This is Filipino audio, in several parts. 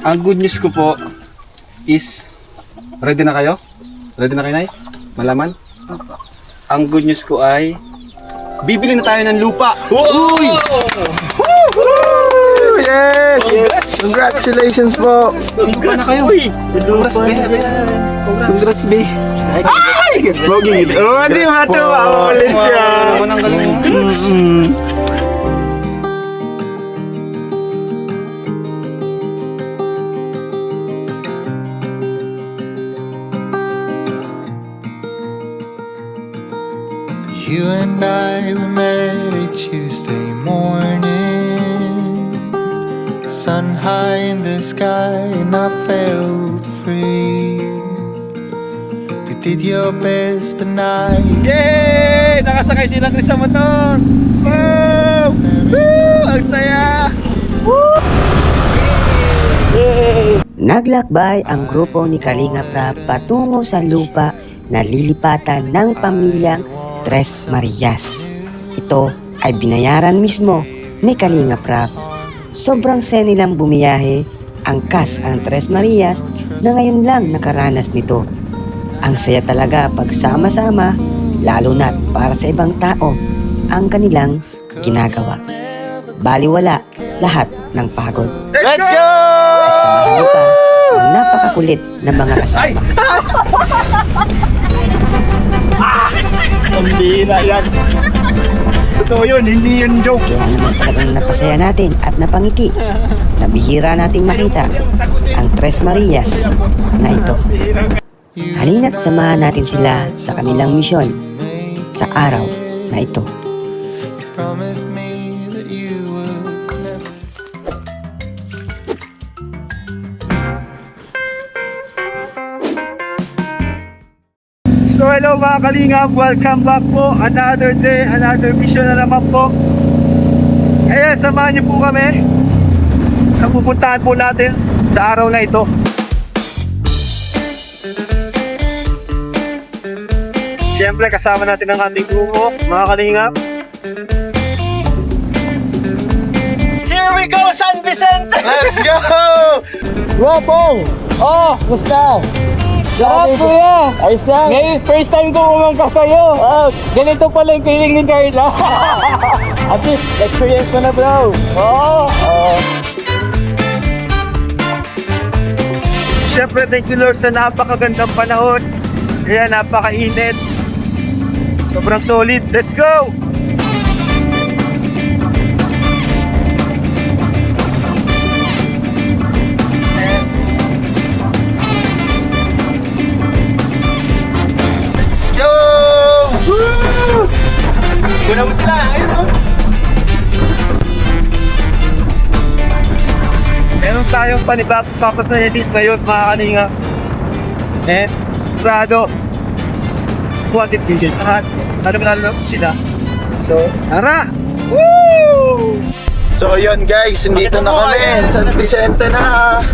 Ang good news ko po is, ready na kayo? Ready na kayo, Nay? Malaman? Ang good news ko ay, bibili na tayo ng lupa! Uy! Yes! Congratulations po! Congrats na kayo! Congrats, be! Congrats, be! Ay! Pogi! Oh, di matuwa ulit siya! Naman ang galing. You and I, we met a Tuesday morning, sun high in the sky and I felt free. You did your best and I Yay! Nakasakay si Chris sa motor! Wow! Woo! Ang saya! Naglakbay ang grupo ni Kalinga Prab patungo sa lupa na lilipatan ng pamilyang Tres Marias. Ito ay binayaran mismo ni Kalinga Prab. Sobrang saya nilang bumiyahe ang cast ang Tres Marias na ngayon lang nakaranas nito. Ang saya talaga pagsama-sama, lalo na't para sa ibang tao ang kanilang ginagawa. Baliwala lahat ng pagod. Let's go! Samahan pa ang napakakulit na mga kasama. Hindi na yan! Totoo yun, hindi yun joke! Kaya naman talagang napasaya natin at napangiti na bihira nating makita ang Tres Marias na ito. Halina't samahan natin sila sa kanilang misyon sa araw na ito. promised me that you would never. So hello mga kalingap, welcome back po. Another day, another mission na naman po. Kaya samahan niyo po kami sa pupuntahan po natin sa araw na ito. Siyempre kasama natin ang ating grupo, mga kalingap. Here we go, San Vicente! Let's go! Wapong! Oh, musta? Sarap kuya! Ayos lang! Ngayon, first time ko umangka sa'yo! Oh, ganito pala yung feeling ni Carla! At least, experience ko na bro! Oo! Siyempre thank you Lord sa napakagandang panahon. Kaya napakainit. Sobrang solid. Let's go! Let's go! Woo! Kuna mo sila! Ayun mo! Meron tayong panibagong papas na edit ngayon mga kalinga. And sigurado quantity vision lahat. Lalo na sila. So, tara! Woo! So yun guys, dito na kami, San Vicente na.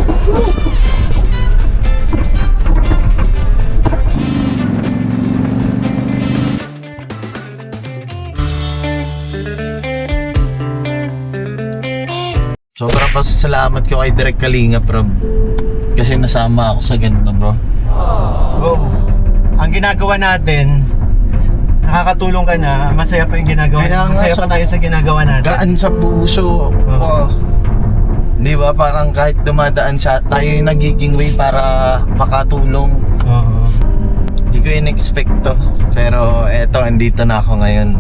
Sobrang pasasalamat ko kay Direk Kalinga Prab kasi nasama ako sa ganito bro. Oh. Ang ginagawa natin, nakakatulong ka na, masaya pa yung ginagawa. Kaya nga, Masaya pa tayo sa ginagawa natin. Gaan sa puso. Oh. Di ba parang kahit dumadaan siya, tayo yung nagiging way para makatulong. Oo. Hindi ko in-expect to. Pero eto, andito na ako ngayon.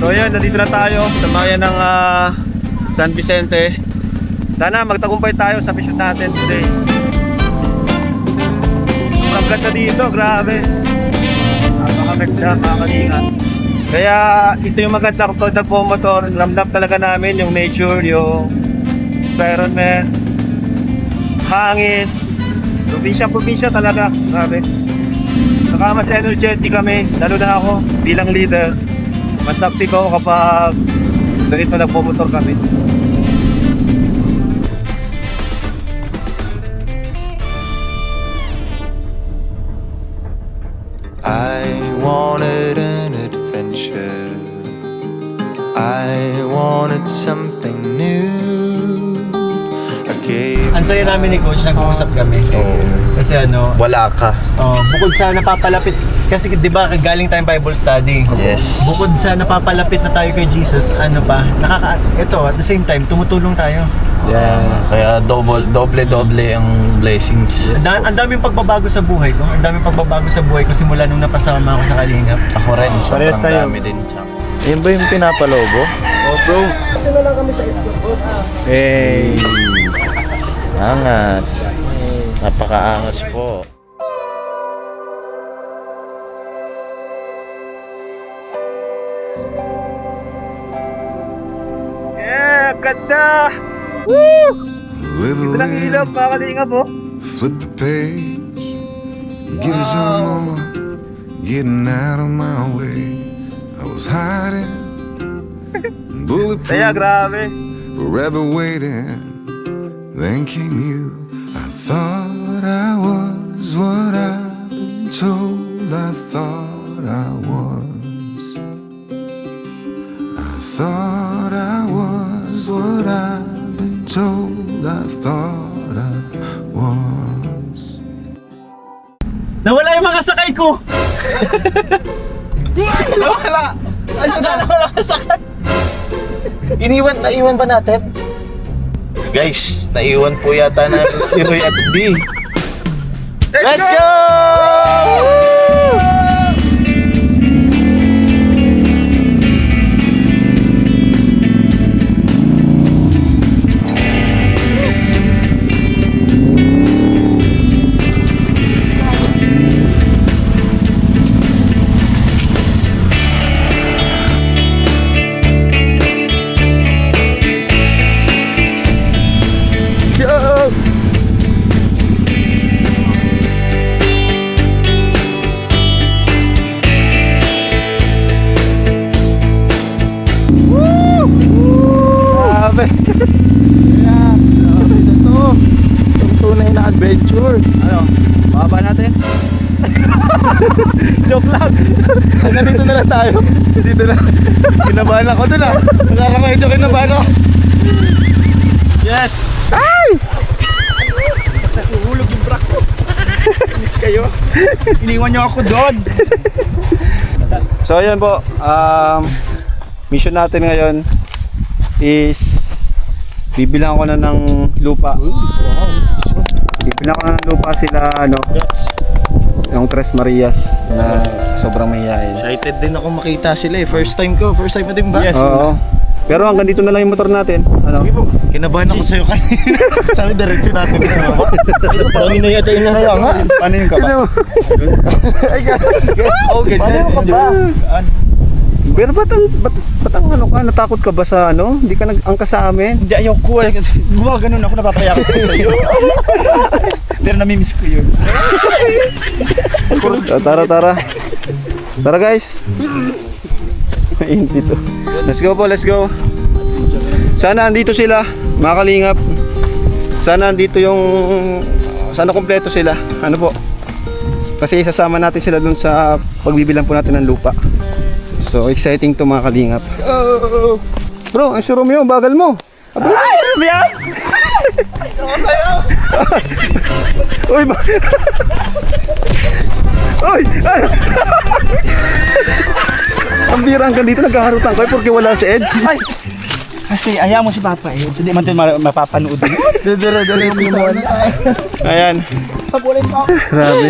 So ayan, nandito na tayo sa bayan ng San Vicente. Sana magtagumpay tayo sa mission natin today. Ang ganda dito, grabe. Napakaganda mga kalinga. Kaya ito yung maganda kung nagpo-motor. Ramdam talaga namin yung nature, yung environment, hangin. Probinsya talaga, grabe. Saka mas energetic kami, lalo na ako bilang leader. Mas active ako kapag ganito nagpo-motor kami. I wanted an adventure, I wanted something new. I gave Ang saya namin ni Coach, nag-uusap kami. Kasi ano, wala ka. bukod sa napapalapit, kasi di ba galing tayong Bible study. Yes. Bukod sa napapalapit na tayo kay Jesus, ano pa, ito, at the same time, tumutulong tayo. Yeah. Kaya doble ang blessings. Ang daming pagbabago sa buhay ko. Ang daming pagbabago sa buhay ko simula nung napasama ako sa Kalingap. Ako rin. Parehas tayo. Dami din. Yan ba yung pinapalobo? Oh, bro. Hey! Angas. Napakaangas po. Yeah! Ganda! Woo! little Ito lang ilaw, mga kalingap po. flip the page, get us some more, getting out of my way. I was hiding, Saya, bulletproof, grabe. forever waiting. Then came you. I thought I was what I've been told. I thought I was. I thought I was what I've been told. I thought I was. Nawala yung mga sakay ko! Nawala! Nawala kasakay! Naiwan ba natin? Guys, naiwan po yata na si Roy at D. Let's go! Grabe. Yeah, grabe na to. Itong tunay na adventure. Ano? Baba natin? Joke lang. Hanggang dito na lang tayo. Dito na. Kinabahan ako dun ah. Nakaka medyo kinabahan ako. Yes! Ay! Nakuhulog yung brak ko. Miss kayo. Iniwan niyo ako doon. So ayan po, mission natin ngayon is bibilang ko na ng lupa. Bibilang ko na ng lupa sila yung Tres Marias na sobrang mahihayin. Excited din ako makita sila eh. First time ko mo din ba? Yes. Oo. Pero hanggang dito na lang yung motor natin. Ano? Kinabahan ako sa'yo kanina. Sabi diretso natin sa baba. Parang inayata yun lang. Kaya nga. Paano yung kaba? Ay, Oh, ganyan. Paano yung kaba? Pero ba't ang ano ka? Natakot ka ba sa ano? Hindi ka nag-angka sa amin? Hindi, ayaw ko. Gumaganon ako, napapayakot ko sa'yo. Pero namimiss ko yun. Tara. Tara guys. Mainit dito. Let's go po, let's go. Sana andito sila, mga kalingap. Sana kompleto sila. Ano po? Kasi isasama natin sila dun sa pagbibilang po natin ng lupa. So exciting to, mga kalingap. Bro, ang si Romeo, bagal mo. Ay, Romeo! Ako sa'yo! Uy, Uy! Ay! Ang birang ka dito, nagkaharutan ko porque wala si Edge. Ay! Kasi ayaw mo si Papa eh. Hindi man ito mapapanood. Dala yung pinuan. Ayan.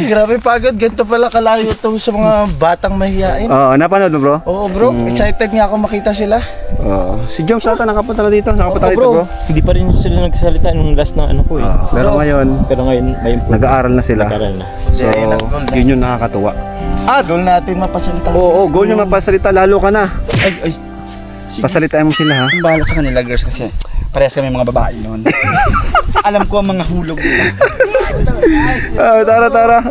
Grabe pagod. Ganito pala kalayo to sa mga batang mahihain. Oo, napanood mo bro? Oo bro, excited nga ako makita sila. Oo. Si Joms ata nakapunta na dito. Nakapunta dito bro. Hindi pa rin sila nagsasalita nung last na ano ko eh. Pero ngayon, May nag-aaral na sila. nag-aaral na. So, yun yung nakakatuwa. At goal natin mapasalita. Oo, goal yung mapasalita. Lalo ka na. Ay. Sige. Pasalitain mo sila ha. Ang bahala sa kanila girls kasi parehas kami mga babae noon. Alam ko ang mga hulog nila. Tara.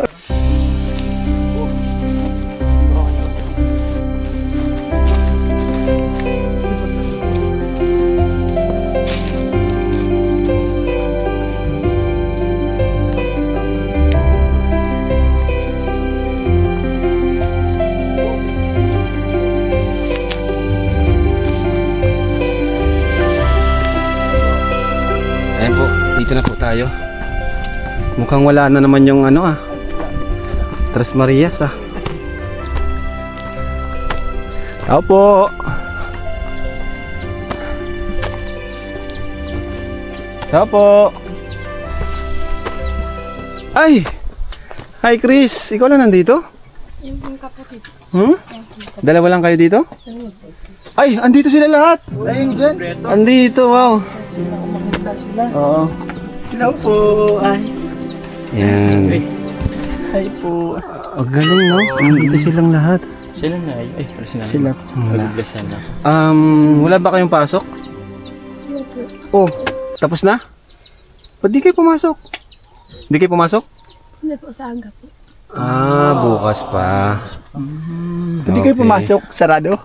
Dito na po tayo. Mukhang wala na naman yung Tres Marias Tao po. Tao po. Ay! Hi Chris, ikaw lang nandito? Yung kapatid. Dalawa lang kayo dito? Ay, andito sila lahat. Ayun dyan. Andito, wow. Oo. Hello po. Ay. Yan. Hi po. Galing, no? Andito silang lahat. Sila na ay Sila. Wala. na. Wala ba kayong pasok? Oh, tapos na? Ba't di kayo pumasok? Di kayo pumasok? Hindi po, sa aga po. Bukas pa. Hindi kayo pumasok. Sarado?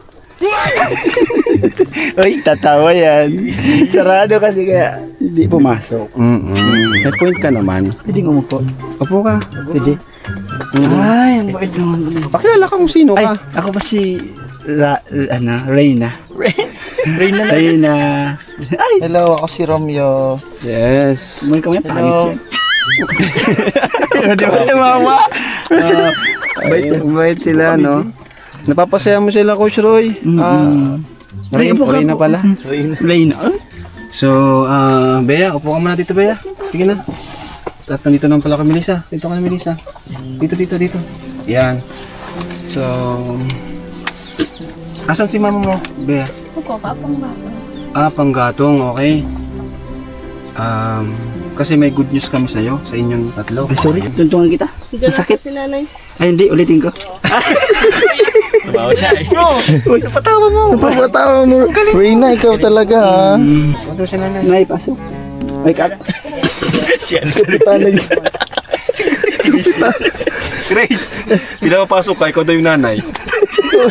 Uy, tatawa yan. Sarado kasi kaya hindi pumasok. May point ka naman. Pwede umupo. Upo ka. Pwede. Ay, ang bait naman. Pakilala ka kung sino Ay, ka. ako ba si Reyna? Reyna. Ay. Hello, ako si Romeo. Yes. May kami pangit. Di ba tumawa? Bait sila, no? Napapasaya mo sila, Coach Roy. Reyna pala. Reyna. So, Bea, upo ka muna dito, Bea. Sige na. At nandito naman pala ka, Melissa. Dito ka na, Melissa. Dito. Yan. So, asan si mama mo, Bea? Ako, papang bata. Panggatong, okay. Kasi may good news kami sa'yo, sa inyong tatlo. Ay, sorry, tuntungan kita. Masakit. Si nanay. Ay, hindi, ulitin ko. Tumawa siya eh. Uy, napatawa mo. Napatawa mo. Reyna, ikaw talaga ha. Ito si nanay. Nay, pasok. Ay, kak. Siya. Talag. Grace, pinapapasok ka, ikaw daw yung nanay.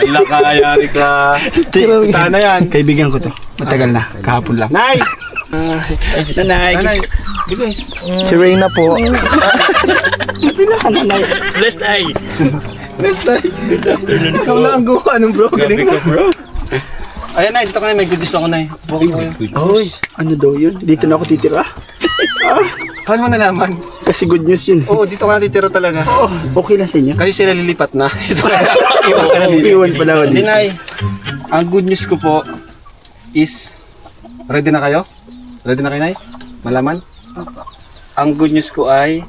Ala ka, ayari ka. Kita na yan. Kaibigan ko to. Matagal na. Kahapon lang. Nay! Nanay. Nanay, bilis. Si Reyna po. Nanay. Blessed eye. Ikaw lang ang gawa ng bro. Galing Grabe ka, bro. Ayan, Nay, dito ka na, may good news ako, Nay. Uy, ano daw yun? Dito na ako titira. Paano mo nalaman? Kasi good news yun. Oo, dito ka na titira talaga. Oh, okay lang sa inyo. Kasi sila lilipat na. Ito ka na. Iwan ka na lilipat. Iwan pala ako Hindi, dito. Nay. Ang good news ko po is, ready na kayo? Ready na kayo, Nay? Malaman? Ang good news ko ay,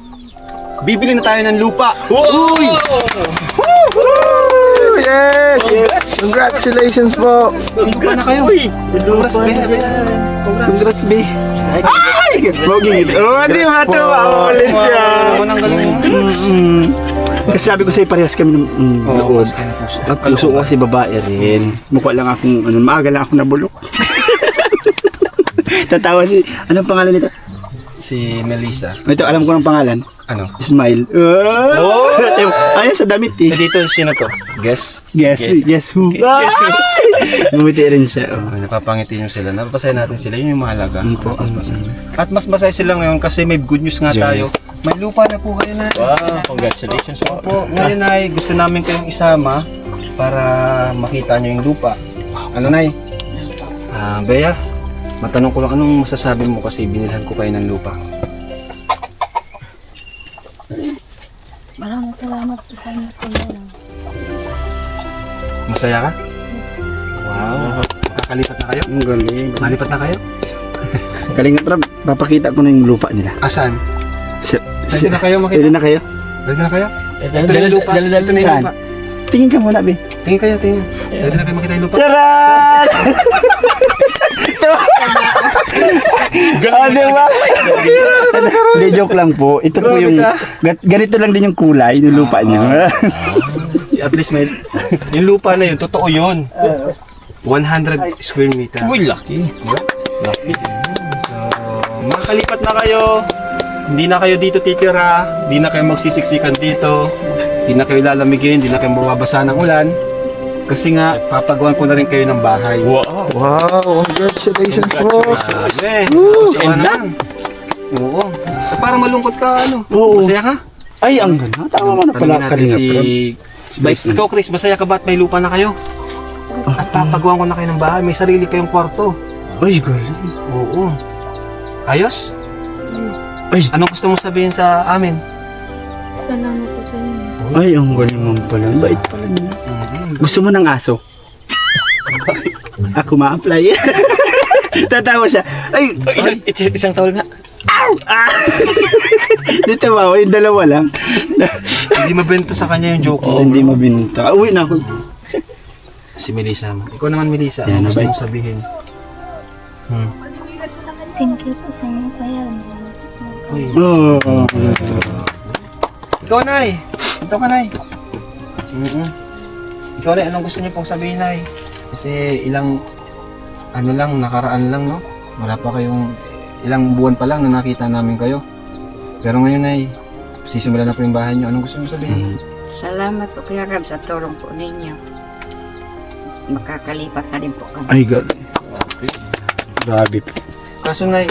bibili na tayo ng lupa. Uy! Yes! Congratulations po! Lupa na kayo. Congrats, Bea. Congrats, B. Ay! Boging ito. Oh, di matuwa ulit siya. Naman ang galing mo. Kasi sabi ko sa'yo, parehas kami ng Oo, loob. mas kayo puso. At puso ko kasi babae rin. Mukha lang akong, maaga lang akong nabulok. Tatawa si, anong pangalan nito? Si Melissa. Ito, alam ko ng pangalan. Ano? Smile. Oh! Ayun sa damit eh. Dito, sino to? Guess? Guess who? Guess who? Bumiti rin siya. Oh. Napapangiti nyo sila. Napapasaya natin sila. Yun yung mahalaga. At mas masaya sila ngayon kasi may good news nga tayo. May lupa na po kayo na. Wow, congratulations po. Opo, ngayon ay gusto namin kayong isama para makita nyo yung lupa. Ano, Nay? Bea, matanong ko lang, anong masasabi mo kasi binilhan ko kayo ng lupa? Maraming salamat po sa inyo. Masaya ka? Wow. Kakalipat na kayo? Ang galing. Kakalipat na kayo? Kalingat Rab, papakita ko na yung lupa nila. Asan? Ready na kayo makita? Ready na kayo? Ready na kayo? Ito na Dala yung lupa. Ito na yung Saan? lupa. Tingin ka muna, Be. Tingin kayo, tingin. Ready na kayo makita yung lupa? Charan! Diba? Hindi, joke lang po. Ito po Grabe yung, ka. ganito lang din yung kulay ng lupa niya. At least may, yung lupa na yun, totoo yun. 100 square meter. Uy, lucky. So, makakalipat na kayo. Hindi na kayo dito titira. Hindi na kayo magsisiksikan dito. Hindi na kayo lalamigin. Hindi na kayo mababasa ng ulan. Kasi nga, papagawan ko na rin kayo ng bahay. Wow. Wow, congratulations po. Grabe. Si Sawa Enla. naman. Oo. Parang malungkot ka, ano? Oo. Masaya ka? Ay, ang ganda. Tama mo na pala, Tanungin natin Kalinga Prab. si Bryce. Ikaw, Chris, masaya ka ba at may lupa na kayo? At papagawan ko na kayo ng bahay. May sarili kayong kwarto. Ay, galing. Oo. Ayos? Anong gusto mo sabihin sa amin? Salamat po sa inyo. Ay, ang galing mo pala. Bait pala niya. Gusto mo ng aso? Ako ma-apply. Tatawa siya. Ay, Isang taon na. dito ba? Yung dalawa lang. Hindi mabenta sa kanya yung joke mo. Hindi mabinta. Uwi na ako. Si Melissa naman. Ikaw naman, Melissa. Yan, Ano gusto nabait. mong sabihin? Thank you po sa inyo kaya. Oh. Ikaw, Nay. Ito ka, Nay. Ikaw, Nay. Anong gusto niyo pong sabihin, Nay? Kasi nakaraan lang, no? Wala pa kayong, ilang buwan pa lang na nakita namin kayo. Pero ngayon, Nay, sisimulan na po yung bahay niyo. Anong gusto niyo sabihin? Salamat po Kuya Rab sa tulong po ninyo. Makakalipat na rin po kami. Ay, God. Grabe po. Kaso, Nay,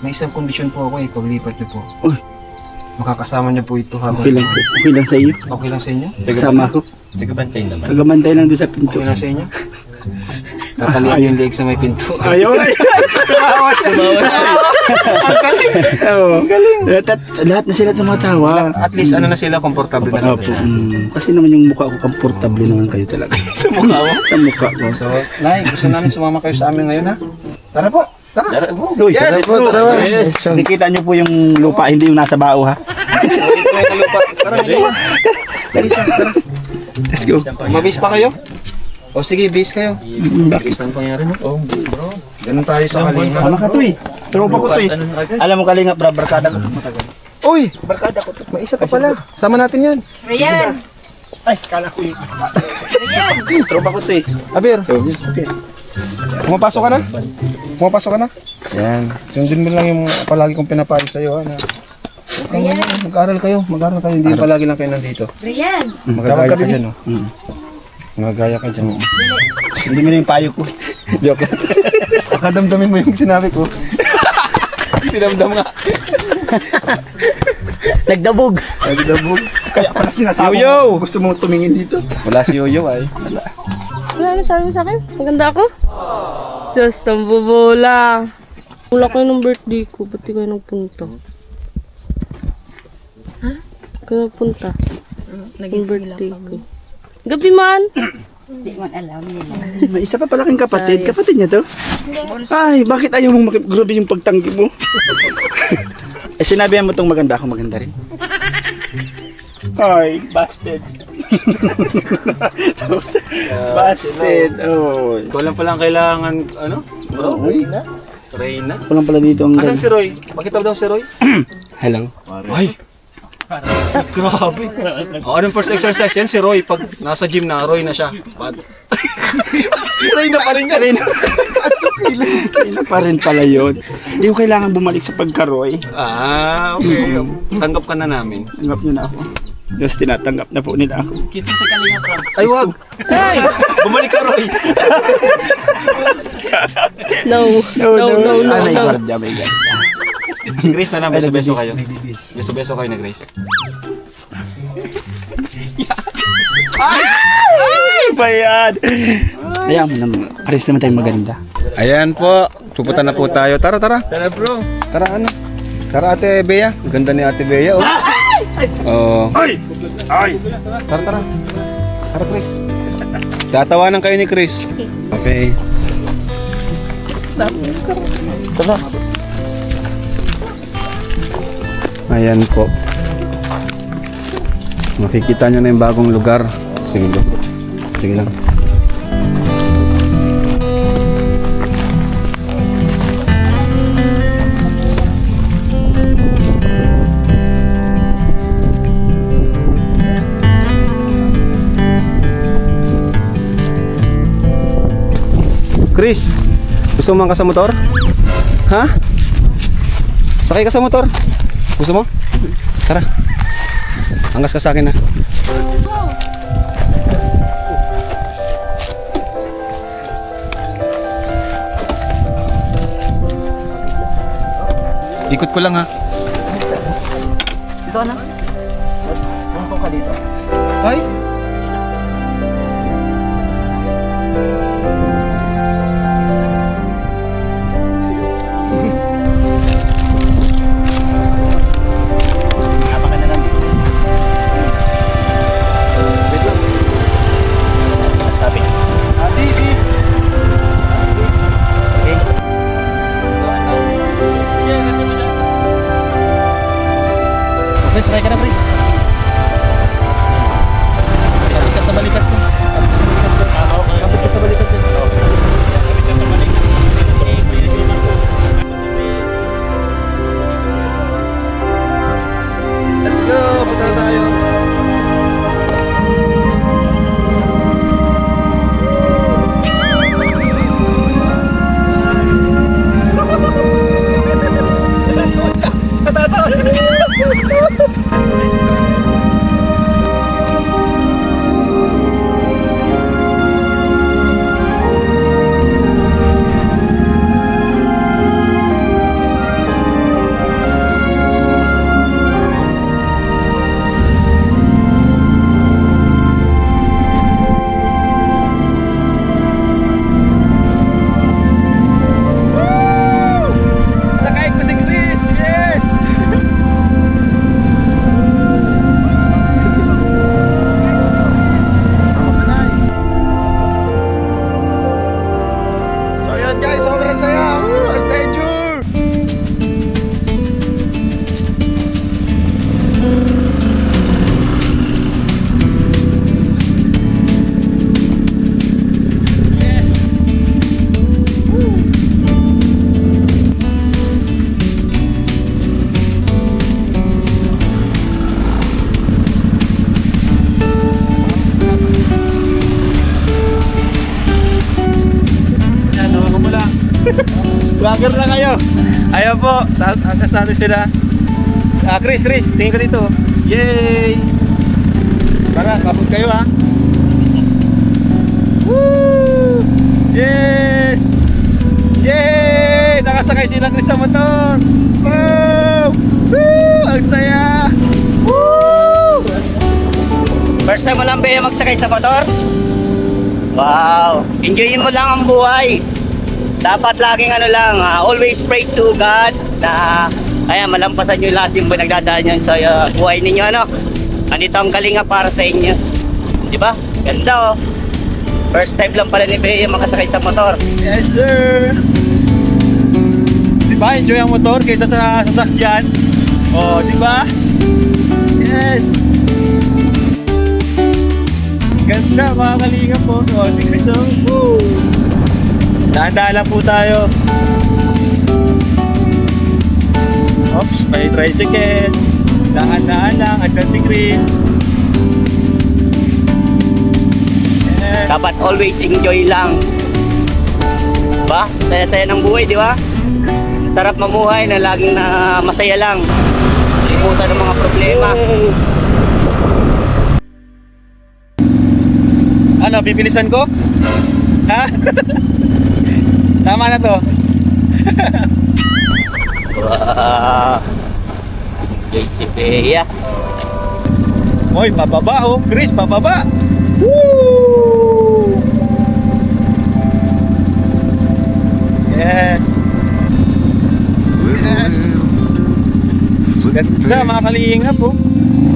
may isang kondisyon po ako paglipat niyo po. Uy. Makakasama niyo po ito habang... Okay lang po. Okay lang sa iyo. Okay lang sa inyo? Kasama ako. Tagabantay naman. Tagamantay lang doon sa pinto. Okay lang sa inyo? Tatalian yung leg sa may pinto. Ayaw. Oo. Lahat na sila tumatawa. At least ano na sila, komportable na sila. Opo. Kasi naman yung mukha ko, komportable naman kayo talaga. Sa mukha mo? Sa mukha ko. So, Nay, gusto namin sumama kayo sa amin ngayon, ha? Tara po! Tara! Uy, Yes, tara po, go. tara. Yes. Nakikita niyo po yung lupa, hindi yung nasa bao ha. Ito may kalupa. Tara, Melissa. Melissa, tara. Let's go. Mabis pa kayo? O sige, base kayo. Base lang pangyari mo. Oh, bro. Ganun tayo sa Kalinga. Tama ka to eh. Tropa ko to eh. Alam mo Kalinga, barkada ko to matagal. Uy! Barkada ko to. May isa pa pala. Sama natin yan. Rian! Ay, kala ko eh. Tropa ko to eh. Aber, Okay. pumapasok ka na? Pumapasok ka na? Yan. Sundin mo lang yung palagi kong pinapayo sa'yo, ha? Mag-aral kayo. Mag-aral kayo. Hindi palagi lang kayo nandito. Rian! Magagaya ka dyan, oh. Magagaya ka dyan. Hindi mo na yung payo ko. Joke. Pakadamdamin mo yung sinabi ko. Dinamdam nga. Nagdabog. Nagdabog. Kaya pala sinasabi Yoyo! mo, gusto mo tumingin dito. Wala si Yoyo, ay. Wala na sabi mo sa akin? Maganda ako? Just ang bubola. Wala kayo ng birthday ko. Ba't di kayo nagpunta? Ha? Kayo nagpunta? Yung birthday ko. Gabi man! Hindi mo alam nila. May isa pa pala kang kapatid. Kapatid niya to? Ay, bakit ayaw mong grabe yung pagtanggi mo? Eh, sinabihan mo tong maganda ako, maganda rin. Ay, busted. Busted. Oh. Ikaw lang palang kailangan, ano? Bro? Reyna? Reyna? Walang pala dito ang Asan si Roy? Pakita daw si Roy? Hello. Ay! Grabe. Anong first exercise yan? Si Roy. Pag nasa gym na, Roy na siya. Roy na pa rin yan. Isa pa rin pala yun. Hindi ko kailangan bumalik sa pagkaroy. Ah, okay. Tanggap ka na namin. Tanggap niyo na ako. Yes, tinatanggap na po nila ako. Ay, wag! Hey! Bumalik ka, Roy! No. No. May guardia, may guardia. Si Grace na lang, beso-beso kayo. Beso-beso kayo na Grace. Ay, ba yan? Ayan mo naman. Pares naman tayong maganda. Ayan po. Pupunta na po tayo. Tara, tara. Tara, bro. Tara, ano? Tara, Ate Bea. Ganda ni Ate Bea, oh. Oh. Ay! Ay! Tara, tara. Tara, Chris. Tatawanan kayo ni Chris. Okay. Tara. Ayan po. Makikita nyo na yung bagong lugar. Sige lang. Sige lang. Chris, gusto mo mangka sa motor? Ha? Sakay ka sa motor? Gusto mo? Tara. Angkas ka sa akin na. Ikot ko lang ha. Dito na. Punto ka dito. Ay! Vlogger na kayo. Ayan po, atas natin sila. Chris, tingin ka dito. Yay! Tara, kapag kayo ha. Woo! Yes! Yay! Nakasakay sila Chris sa motor. Wow! Woo! Ang saya! Woo! First time mo lang ba magsakay sa motor? Wow! Enjoyin mo lang ang buhay. Dapat laging always pray to God na malampasan nyo lahat yung pinagdadaan nyo sa buhay ninyo, Andito ang Kalinga para sa inyo. Di ba? Ganda, oh. First time lang pala ni Bea makasakay sa motor. Yes, sir! Di ba? Enjoy ang motor kaysa sa sasakyan. Oh, di ba? Yes! Ganda, mga kalinga po. Oh, si Chris, oh. Woo! Dahan-dahan lang po tayo. Oops, may tricycle. Dahan-dahan lang. Andyan si Chris. Yes. Dapat always enjoy lang. Diba? Saya-saya ng buhay, di ba? Sarap mamuhay na laging na masaya lang. Limutan ng mga problema. Ano, bibilisan ko? Ha? Tama na to. Wow! Enjoy si Bea. Hoy, pababa oh. Chris, pababa. Woo! Yes. Yes. Ganda, mga kalingap oh.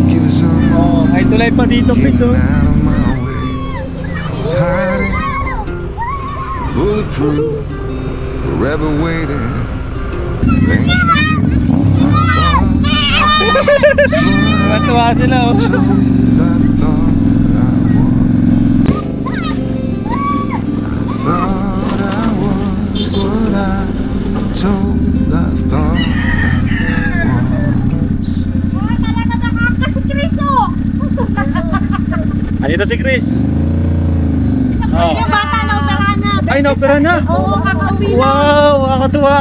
Give us some more. Oh, may tulay pa dito, Chris oh. Getting out of my way. I was hiding, bulletproof, forever waiting. Thank you. Natuwa sila oh. I thought I was what I told I thought I was. Andito si Chris. Oh. Yung bata na opera na. Ay, naopera na. Oo, kakauwi na. Wow, nakakatuwa.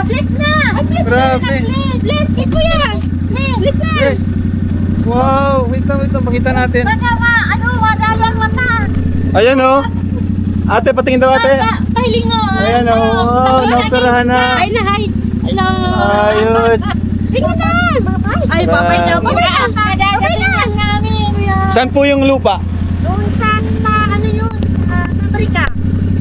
Bless na! Grabe. Bless! Kuya! Bless na! Yes. Wow, wait lang, makita natin. Baka madalang mata. Ayan oh. Ate, patingin daw ate. Pahiling o. Ayan oh. Wow, naoperahan na. Hi na, hi. Hello. Ayun. Tingnan na. Ay, babay na. Babay na. Babay na. Saan po yung lupa? Doon sa ano yun? Amerika.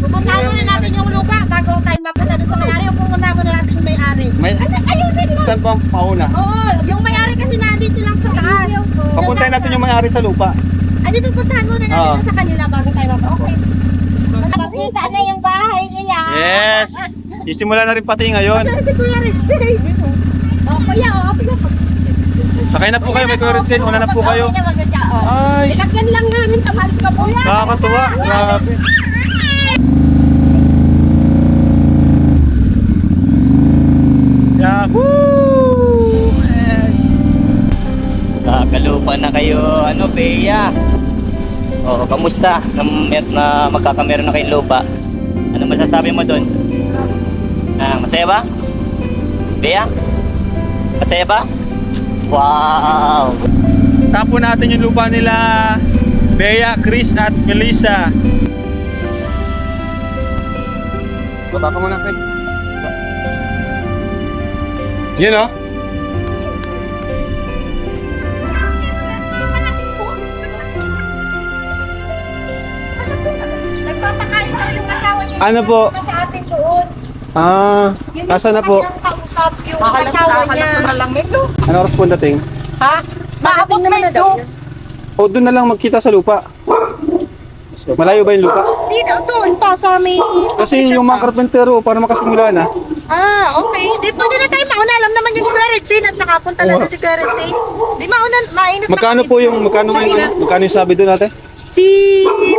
Pupuntahan muna natin yung lupa bago tayo mapunta doon sa may-ari o pupuntahan muna natin yung may-ari. Ayun din. Saan po ang pauna? Oo, yung may-ari kasi nandito lang sa taas. Papuntahin natin yung may-ari sa lupa. Ano, pupuntahan muna natin Oo. sa kanila bago tayo mapunta. Okay. Makita na yung bahay nila. Yes! Isimula na rin pati ngayon. Saan si Kuya Ritzy? Oh, kuya, Sakay na po kayo, may Corensin. Una na po kayo. Ay, Ilagyan lang namin, tamalit ka po yan. nakakatuwa. Grabe. Yahoo! Yes! Kakalupa na kayo, Bea. O, kamusta? Na magkakameron na kayong lupa. Ano masasabi mo doon? Masaya ba? Bea? Masaya ba? Wow! Tapo natin yung lupa nila Bea, Chris at Melissa. Baba ka muna, Chris. Yun oh. Nagpapakain daw yung asawa niya. Ano po? Sa atin doon. Yun nasaan na po? Kasi ang kausap yung asawa niya. Ano oras po dating? Ha? Maabot naman na daw. O doon na lang magkita sa lupa. Malayo ba yung lupa? Hindi daw doon pa sa may... Kasi yung mga karpentero para makasimula na. Okay. Di pwede na tayo mauna. Alam naman yun ni Kuya Redsane at nakapunta na din si Kuya Redsane. Di mauna, mainit na Magkano kami po dito. yung magkano yung sabi doon ate? Si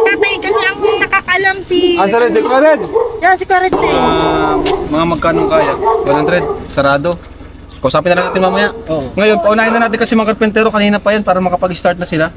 tatay kasi ang nakakalam si... Ah, sorry, si Red. Yan, si Kuya Redsane. Mga magkano kaya? 100? Sarado? Kausapin na natin mamaya. Oo. Ngayon, paunahin na natin kasi mga karpentero kanina pa yan para makapag-start na sila.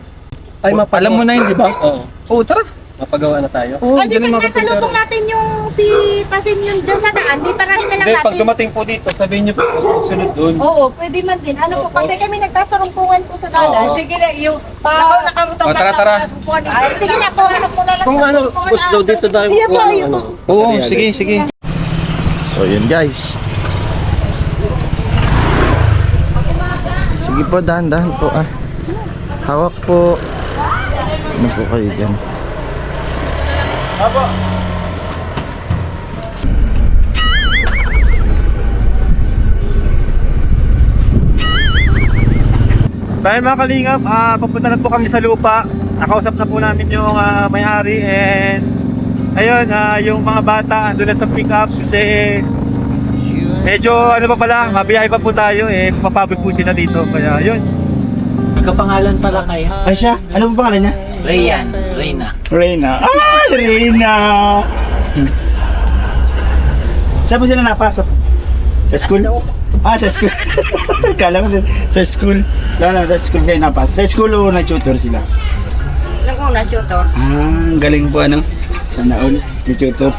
Ay, Alam mo na yun, di ba? Oo. Oo, tara. Mapagawa na tayo. Oo, Pwede dyan yung ba mga karpentero. nasalubong natin yung si itasim yun dyan sa daan, di para rin na lang Hindi, pag natin. dumating po dito, sabihin niyo po, sunod doon. Oo, pwede man din. Ano po, pag kami nagkasarungpungan po sa dalan. Oo. Sige na, yung nakarutang O, tara. Ay, sige na po, ano po na lang. Kung ano, boss daw dito tayo. Iya po, iya po. Oo, sige. So yun guys. Sige po, dahan-dahan po ah. Hawak po. Ano po kayo dyan? Dahil mga kalingap, papunta na po kami sa lupa. Nakausap na po namin yung may-ari and ayun, yung mga bata andun na sa pick up kasi medyo ano pa pala, mabiyahe pa po tayo papabot po sila dito. Kaya yun. Nagkapangalan pala kayo. Ay siya, ano po pangalan niya? Reyna. Reyna. Ah, Reyna! Saan po sila napasok? Sa school? Ah, sa school. Kala ko sa school. Wala sa school kayo napasok. Sa school o na-tutor sila? Naguna, tutor. Ah, galing po ano? Sana all, na-tutor.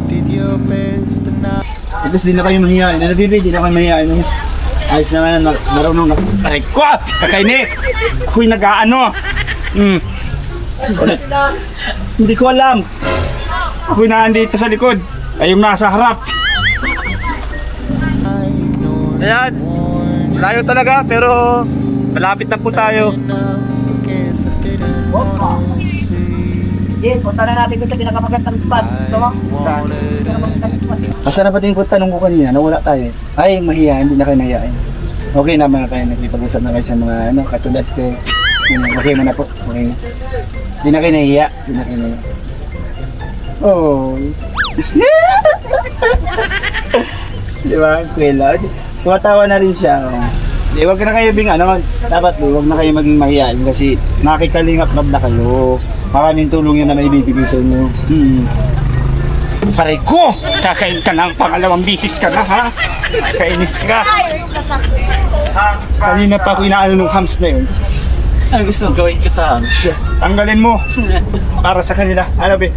Did your best and I Tapos di na kayo mahihain. Ano, Bibi? Di na kayo mahihain. Ayos naman, marunong na. Aray ko! Kakainis! Ako'y nag-aano! Ulit. Hindi ko alam. Ako'y naandito sa likod. Ay yung nasa harap. ignored Ayan, layo talaga pero malapit na po tayo. enough. Guess I didn't wanna see. Punta na natin kung sa pinakamagandang spot. I wanted Asa na pati yung tanong ko kanina, nawala tayo. Ay, mahihain, hindi na kayo nahihain. Okay naman na kayo, nagpipag-usap na kayo sa mga ano, katulad ko. Okay man na po, okay na. Hindi na kayo nahiya, hindi na kayo nahiya. Oh. Di ba, Kuela? Tumatawa na rin siya. Oh. Di, wag na kayo dapat wag na kayo maging mahihain kasi nakikalingap na kayo. Maraming tulong yun na may bibigay sa inyo. Pare ko! Kakain ka ng pangalawang bisis ka na, ha? Kainis ka. Kanina pa ako inaano ng hams na yun. Ano gusto mong gawin ko sa amin? Tanggalin mo. Para sa kanila. Ano, be?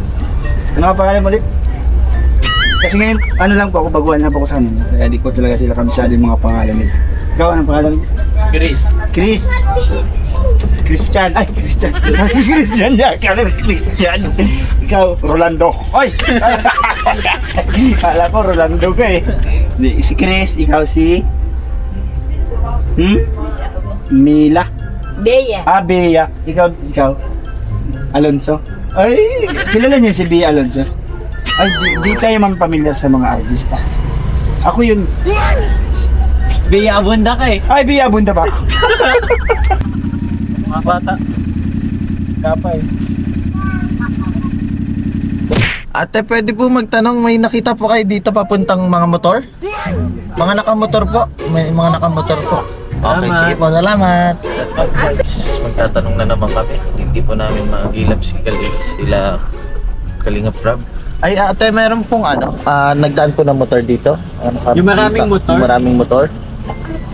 Ano ka pangalan mo ulit? Kasi ngayon, ano lang po ako, baguhan na po ako sa kanila. Kaya di ko talaga sila kamisado yung mga pangalan nila. Ikaw, anong pangalan mo? Chris. Chris. Christian. Ay, Christian. Christian niya. Christian. Ikaw, Rolando. Oy! Kala ko, Rolando ka eh. Di, si Chris, ikaw si... Mila. Bea. Ah, Bea. Ikaw. Alonso. Ay, kilala niya si Bea Alonso. Ay, di kayo man pamilyar sa mga artista. Ako yun. Bea Abunda ka eh. Ay, Bea Bunda ba? Mga bata. Kapay. Ate, pwede po magtanong, may nakita po kayo dito papuntang mga motor? Mga nakamotor po. May mga nakamotor po. Okay, sige po. Salamat. Magtatanong na naman kami. Hindi po namin magilap sila Kalingap Rob. Ay, ate, meron pong nagdaan po ng motor dito. Yung maraming motor? Yung maraming motor.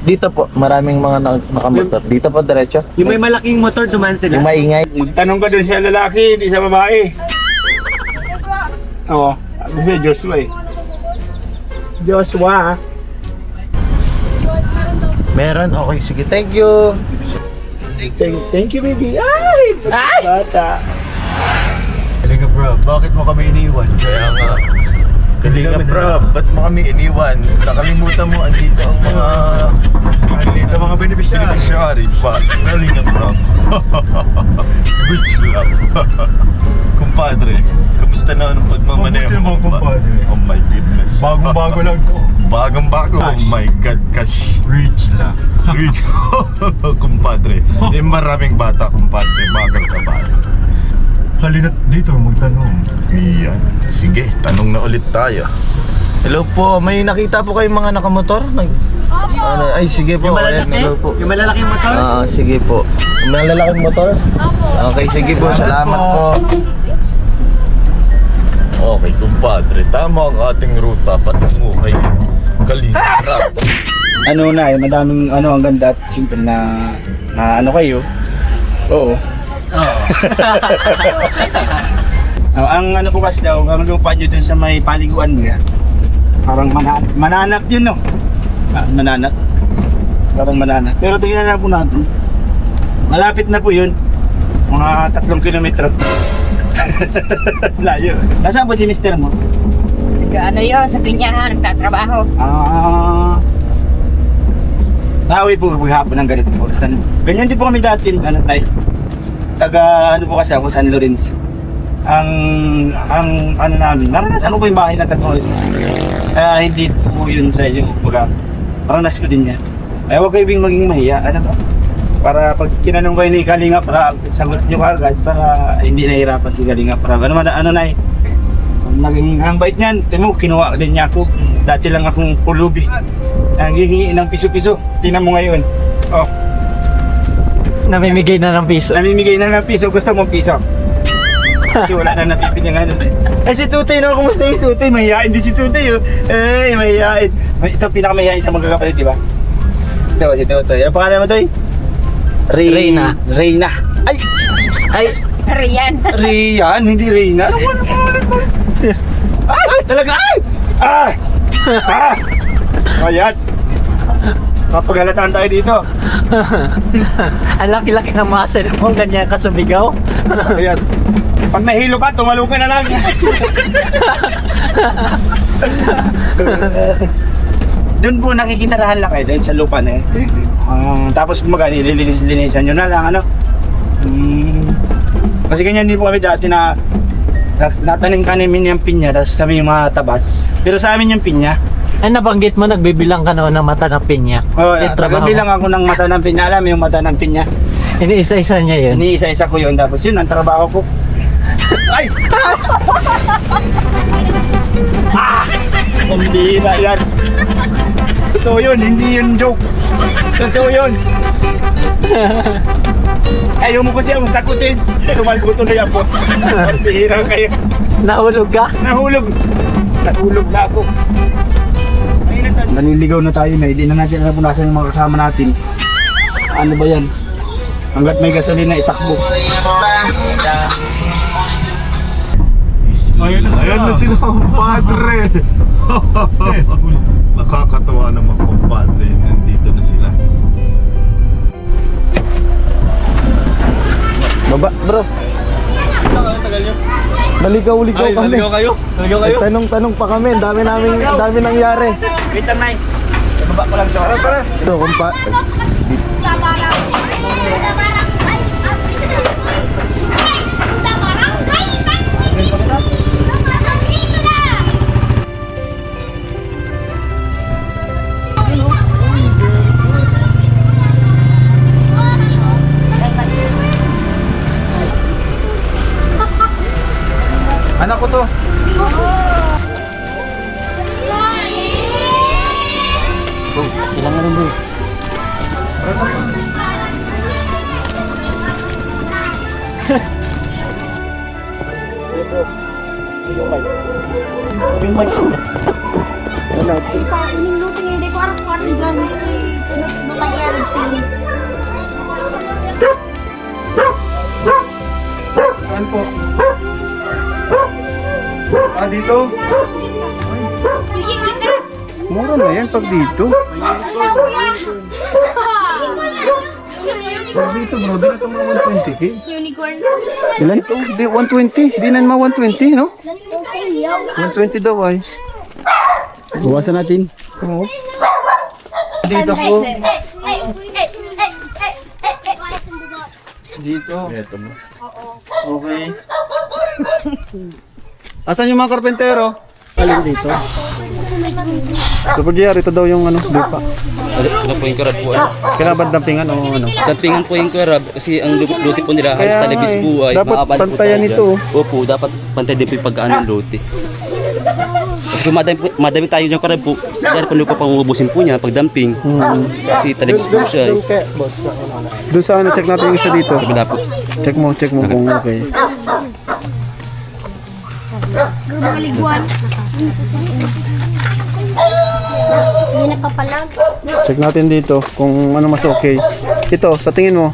Dito po, maraming mga nakamotor. Dito po, diretso. Yung may malaking motor, duman sila. Yung maingay. Tanong ko dun sa lalaki, hindi sa babae. Oo, si Joshua eh. Joshua. Meron? Okay, sige. Thank you. Thank you, baby. Ay! Bata. Kalingap bro, bakit mo kami iniwan? Kaya nga. Kalingap bro, ba't mo kami iniwan? Nakalimutan mo, andito ang mga beneficiary pa. Kalingap bro. Bitch lang. Kumpadre, kamusta na ang pagmamaneho mo? Kumpadre. Oh my goodness. Bagong-bago lang to. Bagong-bago? Oh my God, cash. Rich lang. Rich. Kumpadre. Maraming bata, kumpadre. Bagal ka ba? Halina't dito, magtanong. Iyan. Sige, tanong na ulit tayo. Hello po, may nakita po kayong mga nakamotor? Ay, sige po. Yung malalaki? Hello po. Yung malalaking motor? Sige po. Yung malalaking motor? Okay, sige po. Salamat po. Okay, kumpadre. Tama ang ating ruta patungo kay Kalingap. Ano na, madaming ang ganda at simple na kayo. Oo. Ang ano po kasi daw, ang lupa nyo dun sa may paliguan niya, parang mananap yun, no? Mananap. Parang mananap. Pero tingnan na po natin. Malapit na po yun. Mga 3 kilometro. Layo. Nasaan po si mister mo? Ano yun, sa pinyahan, nagtatrabaho. Nauwi po maghapon ng ganito po. Ganyan din po kami dati, ano tayo. Ano po kasi ako, San Lorenzo. Ang ano namin, naranasan ko po yung bahay na tatlo. Kaya hindi po yun sa inyo. Paranas ko din yan. Kaya huwag kayo maging mahiya. Ano ba? Para pag tinanong kayo ni Kalinga para sagot nyo agad para hindi nahihirapan si Kalinga para ano na eh. Naging ang bait niyan. Timo, kinuha din niya ako. Dati lang akong pulubi. Nanghihingi ng piso-piso. Tingnan mo ngayon. Oh. Namimigay na ng piso. Namimigay na ng piso. Gusto mong piso? Kasi wala na napipinyan ano. Si Tutoy, no? Kumusta yung si Tutoy? Mahihain din si Tutoy, oh. Ay, mahihain. Ito pinakamahihain sa magkakapatid, di ba? Ito, si Tutoy. Ano pangalan mo, Toy? Reyna. Reyna. Ay! Riyan. Rian, hindi Reyna. Ano ulit mo? Ay! Talaga! Ay! Ah! Ah! Ayan. Kapagalataan tayo dito. Ang laki-laki ng muscle mo, ganyan ka sumigaw. Ayan. Pag nahilo ka, tumalo ka na lang. Doon po nakikitarahan lang kayo doon sa lupa na yun. Tapos kumaga, nililinis-linisan nyo na lang, ano. Kasi ganyan din po kami dati na natanim-kanimin yung pinya, tapos kami yung mga tabas. Pero sa amin yung pinya. Ay, nabanggit mo, nagbibilang ka noon ng mata ng pinya. Oo, trabaho. nagbilang ako ng mata ng pinya. Alam mo yung mata ng pinya? Iniisa-isa niya yun. Iniisa-isa ko yun, tapos yun ang trabaho ko. Ay! Ah! Hindi na yan. Totoo yun, hindi yun joke. Totoo yun. Ayaw mo kasi akong sakutin. Tumalgo tuloy ako. Bihira kayo. Nahulog ka? Nahulog. Nahulog na ako. Naniligaw na tayo na. Hindi na natin napunasan yung mga kasama natin. Ano ba yan? Hanggat may gasolina, itakbo. Ayan na sila, compadre. Successful. Nakakatawa naman, compadre. Nandito na sila. Baba, bro. Naligaw-ligaw kami. Naligaw kayo? Tanong-tanong pa kami. Dami nangyari. Wait lang, Nay. Baba ko lang ito. Tara. Ito, kumpa. Anak ko to. Ilang ano bro? Yung mic ko. Wala. Inimlutin hindi ko alam kung ano dyan. Nagpapayarag sa'yo. Saan po? Dito? Mura na yan pag dito. Pag dito bro, di na ito mga 120k. Unicorn. Ilan ito? Di 120. Di na mga 120, no? 120 daw ay. Bawasan natin. Oo. Dito po. Dito. Eto mo. Okay. Asan yung mga karpentero? Alin dito? Super JR, ito daw yung ano, lupa. Ano po yung karab po? Kailangan ba dampingan o ano? Dampingan po yung karab kasi ang luti po nila halos Kaya talibis nga eh. po ay Dapat makapal po pantayan tayo ito. dyan. Opo, dapat pantay din po yung pagkaan ng luti. Kasi kung madami tayo yung karab po, dahil kung lupa pang uubusin po niya pag damping. Kasi talibis po siya. Doon sa ano, check natin yung isa dito. Kabila po. Check mo kung okay. Mga liguan. Hindi nakapalag. Check natin dito kung ano mas okay. Ito, sa tingin mo,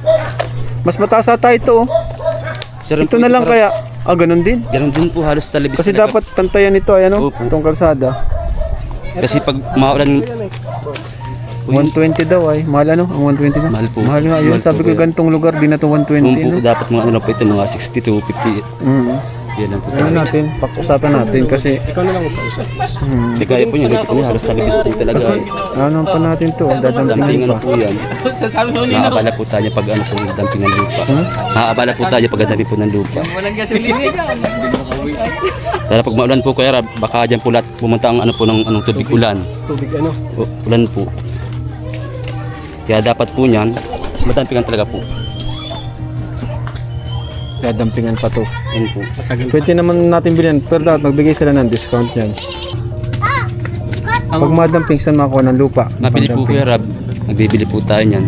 mas mataas ata ito. Oh. Sir, Ito na lang kaya. ganun din. Ganun din po halos talibis Kasi talaga. dapat pantayan ito, ayan o, Opo. itong kalsada. Kasi pag maulan, 120 daw ay, mahal ano? Ang 120 na? Mahal po. Mahal nga yun, Mahal sabi po ko kaya. gantong lugar, di na to 120 kung po no? dapat mga ano po ito, mga 60 to 50. Yan lang po Ano talaga. natin, pag-usapan natin kasi Hindi kaya po niya, luto po niya, halos talibis po talaga. ano pa natin to, dadampingin Dampingan pa. po yan. Maabala po tayo pag ano po damping ng lupa. Maabala po tayo pag dami po ng lupa. Kaya pag maulan po kaya baka dyan po lahat pumunta ang ano po ng anong tubig ulan. Tubig ano? Ulan po. Kaya dapat po niyan, madampingan talaga po. Dadampingan pa to. Yan po. Pwede naman natin bilhin, pero dapat magbigay sila ng discount yan. Pag madamping, saan makakuha ng lupa? Mabili po Kuya Rab, nagbibili po tayo niyan.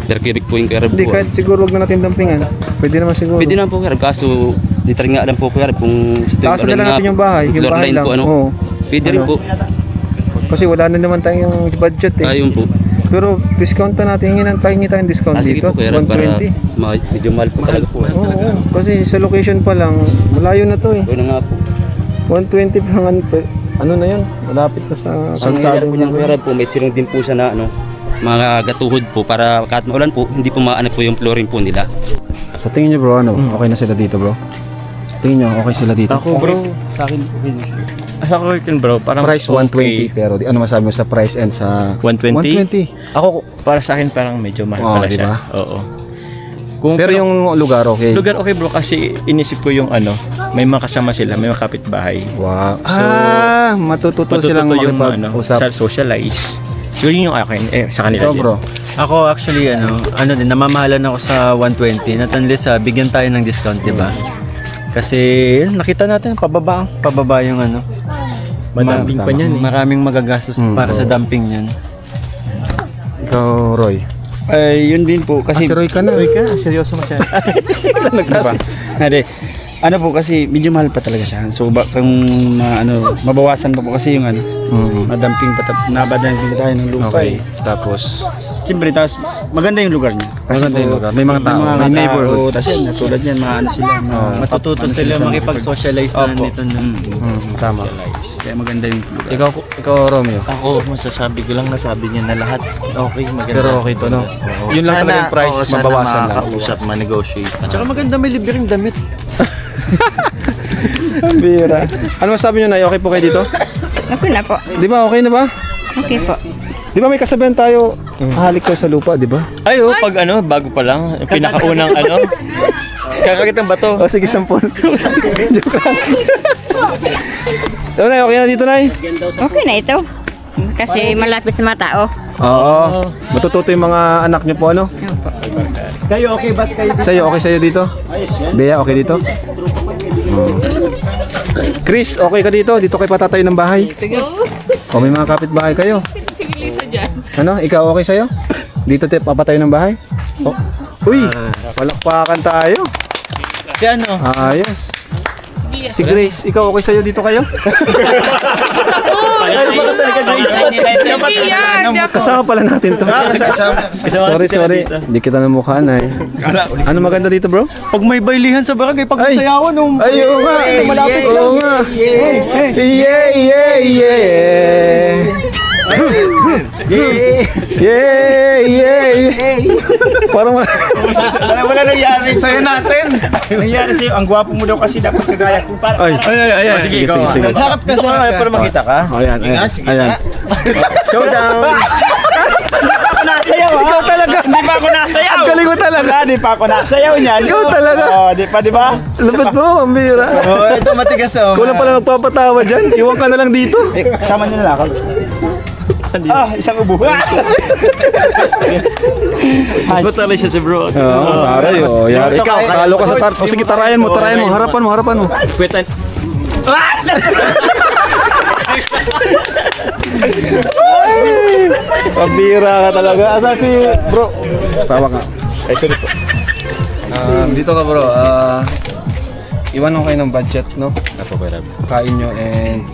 Per cubic po yung Kuya Rab Hindi, po. kahit siguro wag na natin dampingan. Pwede naman siguro. Pwede naman po Kuya Rab, kaso di tayo nga alam po Kuya Rab kung Taas na lang natin yung bahay, yung floor bahay line lang. po ano. Oo. Pwede rin Ano? po. Kasi wala na naman tayong budget eh. Ayun po. Pero discount na natin, hingi tayong discount Sige dito. po Kuya Rab, para 120. medyo mahal po talaga po. Oo, kasi sa location pa lang, malayo na to eh. Doon na nga po. 120 pa nga, ano na yun, malapit na sa Ang kalsada nangyari po niyan Kuya Rab po, may silong din po siya na ano, mga gatuhod po para kahit maulan po, hindi po maano po yung flooring po nila. Sa tingin niyo bro, ano, okay na sila dito bro? Sa tingin niyo, okay sila dito? Ako bro, sa akin Sa akin bro, parang Price 120, pero ano masabi mo sa price and sa 120? 120. Ako, para sa akin parang medyo mahal Oo, pala di siya. ba? Oo. Kung Pero yung lugar okay. lugar okay bro kasi inisip ko yung ano, may mga kasama sila, may mga kapitbahay. Wow. So, matututo silang Matututo yung ano, makipag-usap. sa socialize. Siguro yun yung akin, sa kanila Ikaw din. bro. Ako actually ano din namamahalan ako sa 120. Not unless bigyan tayo ng discount, 'di ba? Kasi nakita natin pababa yung ano. Madambing pa niyan eh. Maraming magagastos para sa dumping niyan. Ikaw Roy. Ay, yun din po kasi Roy ka na. Uy ka, seryoso masyado. diba? Ano po kasi medyo mahal pa talaga siya. So kung mabawasan pa po kasi yung madamping nabadamping tayo ng lupa Okay. eh. Tapos Siyempre, tapos maganda yung lugar niya. Kasi maganda yung po, lugar. May mga tao, may neighborhood. Tapos yan, tulad yan, mga sila. Matututo sila makipag-socialize na nito na. Tama. Kaya maganda yung lugar. Ikaw Romeo. Ako, masasabi ko lang nasabi niya na lahat. Okay, maganda. Pero okay to no. Yun lang talaga yung price, mabawasan lang. Makakausap, ma-negotiate. At saka maganda may libreng damit. Ang bira. Ano masabi niyo na okay po kayo dito? Okay na po. Di ba okay na ba? Okay po. Di ba may kasabihan tayo, halik ko sa lupa, di ba? Ay, oh, pag ano, bago pa lang, yung pinakaunang ano, kakakit ng bato. O sige, sampon. Joke lang. Nay, okay na dito, Nay? Okay na ito. Kasi malapit sa mga tao. Oo. Matututo yung mga anak niyo po, ano? Opo. Kayo okay ba kayo? Sa'yo, okay sa'yo dito? Bea, okay dito? Chris, okay ka dito? Dito kayo patatayo ng bahay? O may mga kapitbahay kayo? Sige, Lisa dyan. Ano, ikaw okay sa'yo? Dito tayo papatayo ng bahay? Oh. Uy, palakpakan tayo. Si ano? Ayos. Si Grace, ikaw okay sa'yo dito kayo? Kasama pala natin to. Sorry. Hindi kita namukhaan ay. Ano maganda dito bro? Pag may baylihan sa barangay, pag Ay. masayawan, Ay, oo nga. malapit lang. Oo nga. Yeah. Parang Wala nangyari sa'yo natin. Nangyari sa'yo, ang gwapo mo daw kasi dapat kagaya ko. Ay. Ayan, sige, ikaw. Harap ka sa harap para makita ka. Ayan. Showdown. Nasayaw, ikaw talaga. Hindi pa ako nasayaw. Ang galing mo talaga. Hindi pa ako nasayaw niyan. Ikaw talaga. Oo, di ba? Labas mo, ang bira. Oh, ito matigas Kulang pala magpapatawa dyan. Iwan ka na lang dito. Kasama niyo na lang ako. Isang ubo. Mas matali siya si bro. Oo, taray. O, yari. Ikaw, talo ka sa tar. O sige, tarayan mo. Harapan mo. Kwetan. Pabira ka talaga. Asa si bro? Tawa ka. Ito dito. Dito ka bro. Iwan ko kayo ng budget, no? Kain nyo and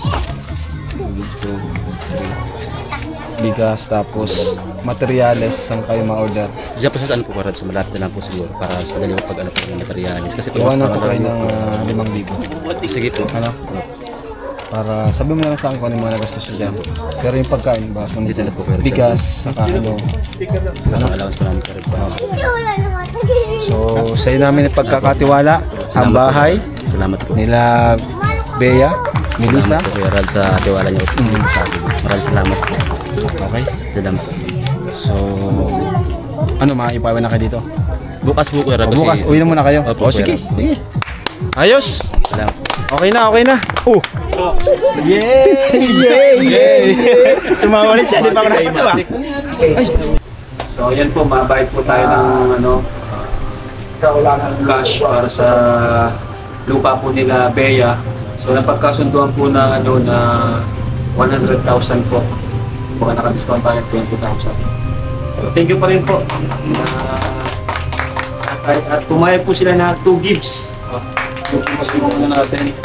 bigas, tapos materyales, saan kayo ma-order. Diyan po sa saan po Kuya Rab, sa malapit na lang po siguro para sa dali pag ano po ng materialis. Kasi pag Iwanan ko sa- kayo ng 5,000. Sige po. Ano? Para sabi mo na lang sa akin kung ano yung mga nagastos nyo dyan. Pero yung pagkain ba, kung Dito na po Kuya Rab. bigas, saka ano. Sa mga allowance po namin Kuya Rab. So, sa'yo namin ipagkakatiwala ang bahay Salamat po. nila Bea, Melissa. Salamat po Kuya Rab sa tiwala niyo po sa akin. Maraming salamat po. Okay. Salamat po. So, ano, maipawan na kayo dito? Bukas po Kuya Rab. O, bukas, uwi na muna kayo. Opo, O, sige. Kuya Rab. Sige. Ayos! Salamat. Okay na, okay na. Oh! Yay! Yay! Tumawalit siya, di pa ako nakatawa. So yan po, mabait po tayo ng cash para sa lupa po nila Bea. So napagkasunduan po na na 100,000 po. Baka naka-discount tayo 20,000. So, thank you pa rin po. At pumayag po sila na 2 gifts. Yung mas na natin.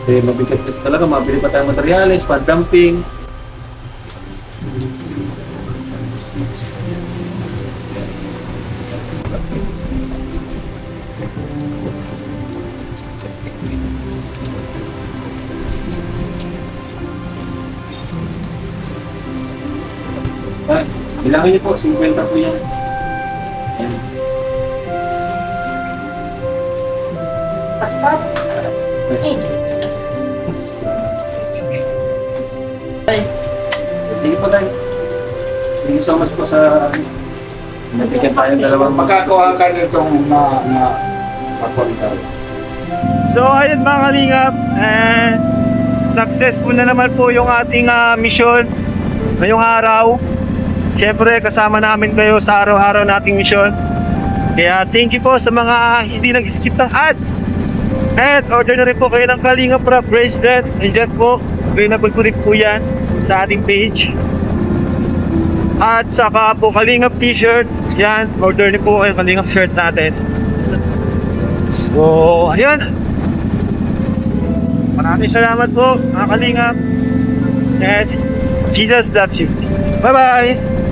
Kasi mabigat kasi talaga, mabili pa tayong materyales, pang-dumping. Bilangin niyo po, 50 po yan. Ayan. Thank you po tayo. Thank you so much po sa nabigyan tayong dalawang Magkakawa ka nitong na papunta. So ayun mga kalingap, successful na naman po yung ating mission ngayong araw. Siyempre kasama namin kayo sa araw-araw nating mission. Kaya thank you po sa mga hindi nag-skip ng ads. At order na rin po kayo ng Kalinga Prab bracelet. Nandiyan po, available po rin po yan sa ating page. At saka po Kalingap t-shirt. Yan, order rin po kayo Kalingap shirt natin. So, ayun. Maraming salamat po, mga Kalingap. And Jesus loves you. Bye-bye!